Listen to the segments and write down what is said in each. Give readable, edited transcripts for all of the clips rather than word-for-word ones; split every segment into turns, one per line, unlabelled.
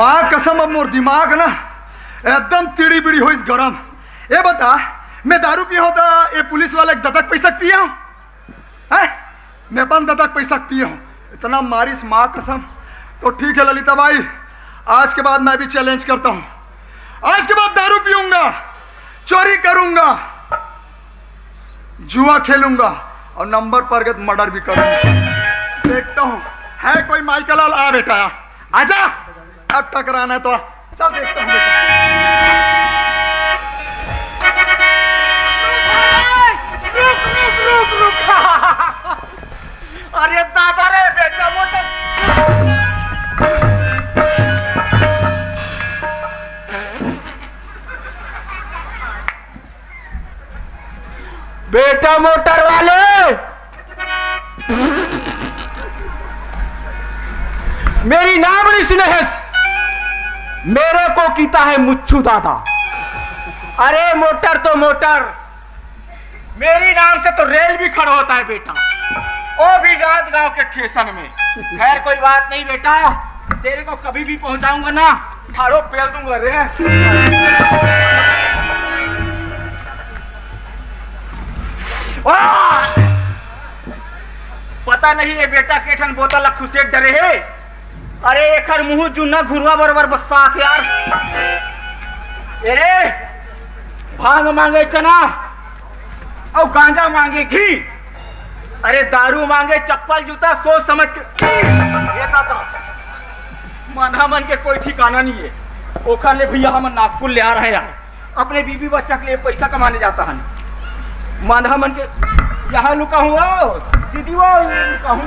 माँ कसम अब मोर दिमाग ना एकदम टीड़ी बीड़ी हो इस गरम। ये बता, मैं दारू पिया हूँ तो ये पुलिस वाले दतक पैसा पिया हूँ? मैं बंद दतक पैसा पिया हूँ, इतना मारिस माँ कसम। तो ठीक है ललिता भाई, आज के बाद मैं भी चैलेंज करता हूँ। आज के बाद दारू पीऊंगा, चोरी करूंगा, जुआ खेलूंगा और नंबर पर गए मर्डर भी करूंगा। देखता हूँ है कोई माइकल लाल। आ बेटा आजा, अब टकराना है तो चल देखता हूँ बेटा।
अरे दादा रे बेटा मोटा बेटा मोटर वाले, मेरी नाम स्नेहस, मेरे को कीता है मुच्छू दादा। अरे मोटर तो मोटर, मेरी नाम से तो रेल भी खड़ा होता है बेटा, वो भी रात गांव के स्टेशन में। खैर कोई बात नहीं बेटा, तेरे को कभी भी पहुंचाऊंगा ना, ठाड़ो पेल दूंगा रे। पता नहीं ये बेटा केठन बोतल खुशे डरे है। अरे एकर मुंह जुन्ना घुरवा बरबर बसात यार। अरे भांग मांगे चना और गांजा मांगे घी, अरे दारू मांगे चप्पल जूता सोच समझ के। ये दादा माना मन के कोई ठिकाना नहीं है। ओखर ले भैया हम नागपुर ले आ रहे हैं, अपने बीबी बच्चा के लिए पैसा कमाने जाता है। माना मन के यहाँ लुका हुआ दीदी, वो लुका हूँ,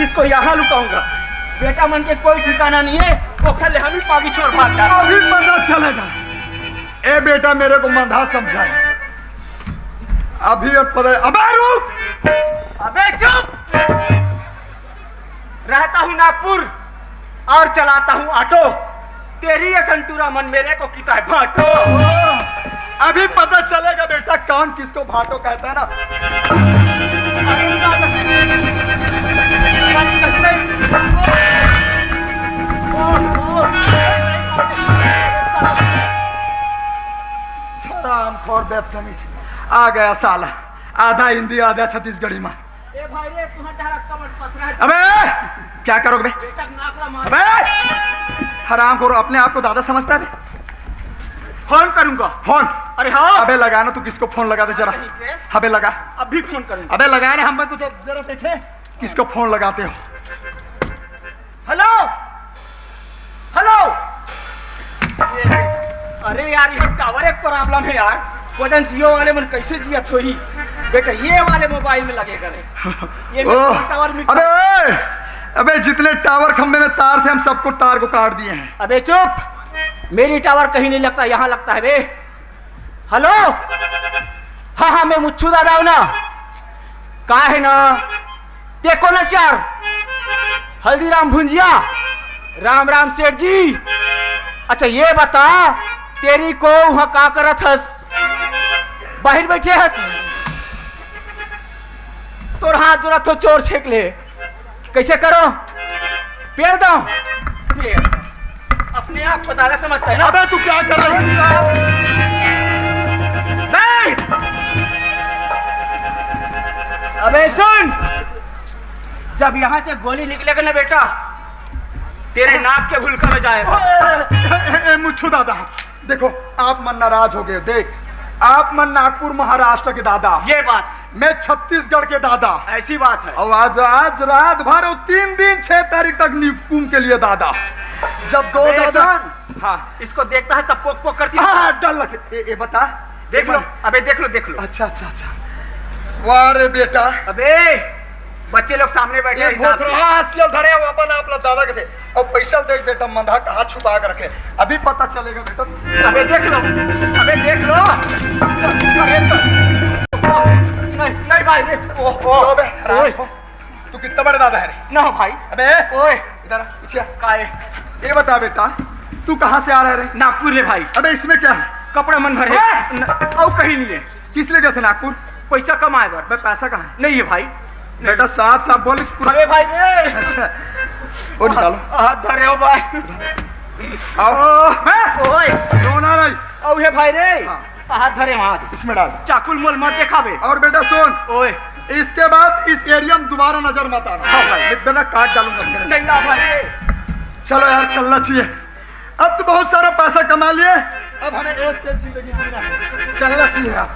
इसको यहाँ लुकाऊंगा। बेटा मन के कोई ठिकाना नहीं है, ओखर ले हम ही पागी छोड़ भाग जाए।
अभी पता चलेगा। ए बेटा मेरे को मंधा समझाए, अभी अब पता। अबे रुक,
अबे चुप। रहता हूँ नागपुर और चलाता हूँ ऑटो, तेरी ये संतूरा मन मेरे को कीता है भाटो।
अभी पता चलेगा बेटा कौन किसको भाटो कहता है ना। रामखोर बदतमीज आ गया साला, आधा हिंदी आधा छत्तीसगढ़ी में। अबे क्या करोगे? अबे हराम खोर, अपने आप को दादा समझता है?
फोन करूंगा।
फोन?
अरे हाँ।
अबे लगाना, तू किसको फोन लगा दे जरा। अबे लगा,
अभी फोन करूंगा।
अबे लगाने हम तो जरा देखे किसको फोन लगाते हो।
Hello hello. अरे यार ये टावर एक प्रॉब्लम है यार, वजन जियो वाले मन कैसे जिया थोड़ी बेटा, ये वाले मोबाइल में लगे करे। ये टावर में।
अबे जितने टावर खंबे में तार थे हम सबको तार को काट दिए हैं।
अबे चुप, मेरी टावर कहीं नहीं लगता, यहाँ लगता है बे। हेलो हाँ हाँ मैं मुच्छू दादा हूं ना। कहा है ना, देखो ना यार, हल्दीराम भुंजिया। राम राम सेठ जी। अच्छा ये बता, तेरी को वहां का करत हस? बाहर बैठे हस? तोर हाथ जोड़ा तो चोर छेक ले। कैसे करो? पेड़ दो। अपने आप पता नहीं समझता है ना।
अबे तू क्या कर रहा है?
नहीं। अबे सुन, जब यहाँ से गोली निकलेगा ना बेटा, तेरे नाक के भूलका में जाएगा।
मुच्छू दादा देखो, आप मन नाराज हो गए। देख, आप मन नागपुर महाराष्ट्र के दादा,
ये बात,
मैं छत्तीसगढ़ के दादा।
ऐसी बात है।
और आज रात भर और 3 दिन 6 तारीख तक निकुम के लिए दादा। जब दो दादा।
हाँ इसको देखता है तब पोक पोक करती है।
हाँ डर लगे। ये बता,
देख लो। अबे देख लो देख लो।
अच्छा अच्छा अच्छा, वाह रे बेटा।
अबे बच्चे लोग सामने बैठे हैं।
धरे अपन आप दादा के थे। और पैसा देख बेटा, मंधा कहाँ छुपा कर रखे, अभी पता चलेगा बेटा।
अबे देख लो, अबे देख लो। नहीं भाई,
तू कितना बड़े दादा है रे?
ना भाई।
अबे
ओए
इधर पीछे
काहे?
ये बता बेटा, तू कहाँ से आ रहा है रे?
नागपुर ले भाई।
अबे इसमें क्या है?
कपड़ा मन भरे और कहीं नहीं है।
किस लिए गए थे नागपुर?
पैसा कमाए बर।
पैसा कहाँ है?
नहीं है भाई।
बेटा साफ साफ बोल।
अबे भाई
अच्छा और निकालो
हाथ धरे हो भाई।
आओ
ओए
रोना नहीं
औ हे भाई रे
हाँ।
हाथ धरे हाथ
इसमें डाल
चाकुल मोल मत देखावे।
और बेटा सुन
ओए
इसके बाद इस एरिया में दोबारा नजर मत आना
हाँ भाई।
नहीं तो मैं काट डालूंगा तेरे।
नहीं ला भाई।
चलो यार चलना चाहिए अब तो बहुत सारा पैसा कमा लिए अब हमें ऐश के जिंदगी जीना है चलना चाहिए यार।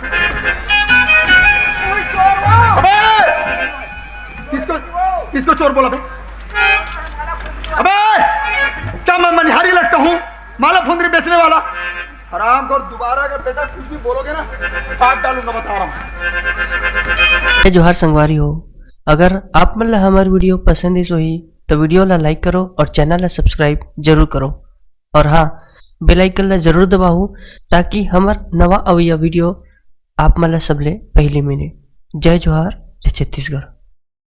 अबे! किसको किसको चोर बोला बे? अबे क्या मैं मनिहारी लगता हूँ माला फुंदरी बेचने वाला हराम को दोबारा अगर बेटा कुछ भी बोलोगे ना काट डालूंगा बता रहा हूँ।
जोहार संगवारी हो अगर आप मन ला हमार वीडियो पसंद ही सोही तो वीडियो ला लाइक करो और चैनल ला सब्सक्राइब जरूर करो और हाँ बेल आइकन ला जरूर दबाओ ताकि हमार नवा अवैया वीडियो आप मन ला सबले पहले मिले। जय जोहार जय छत्तीसगढ़।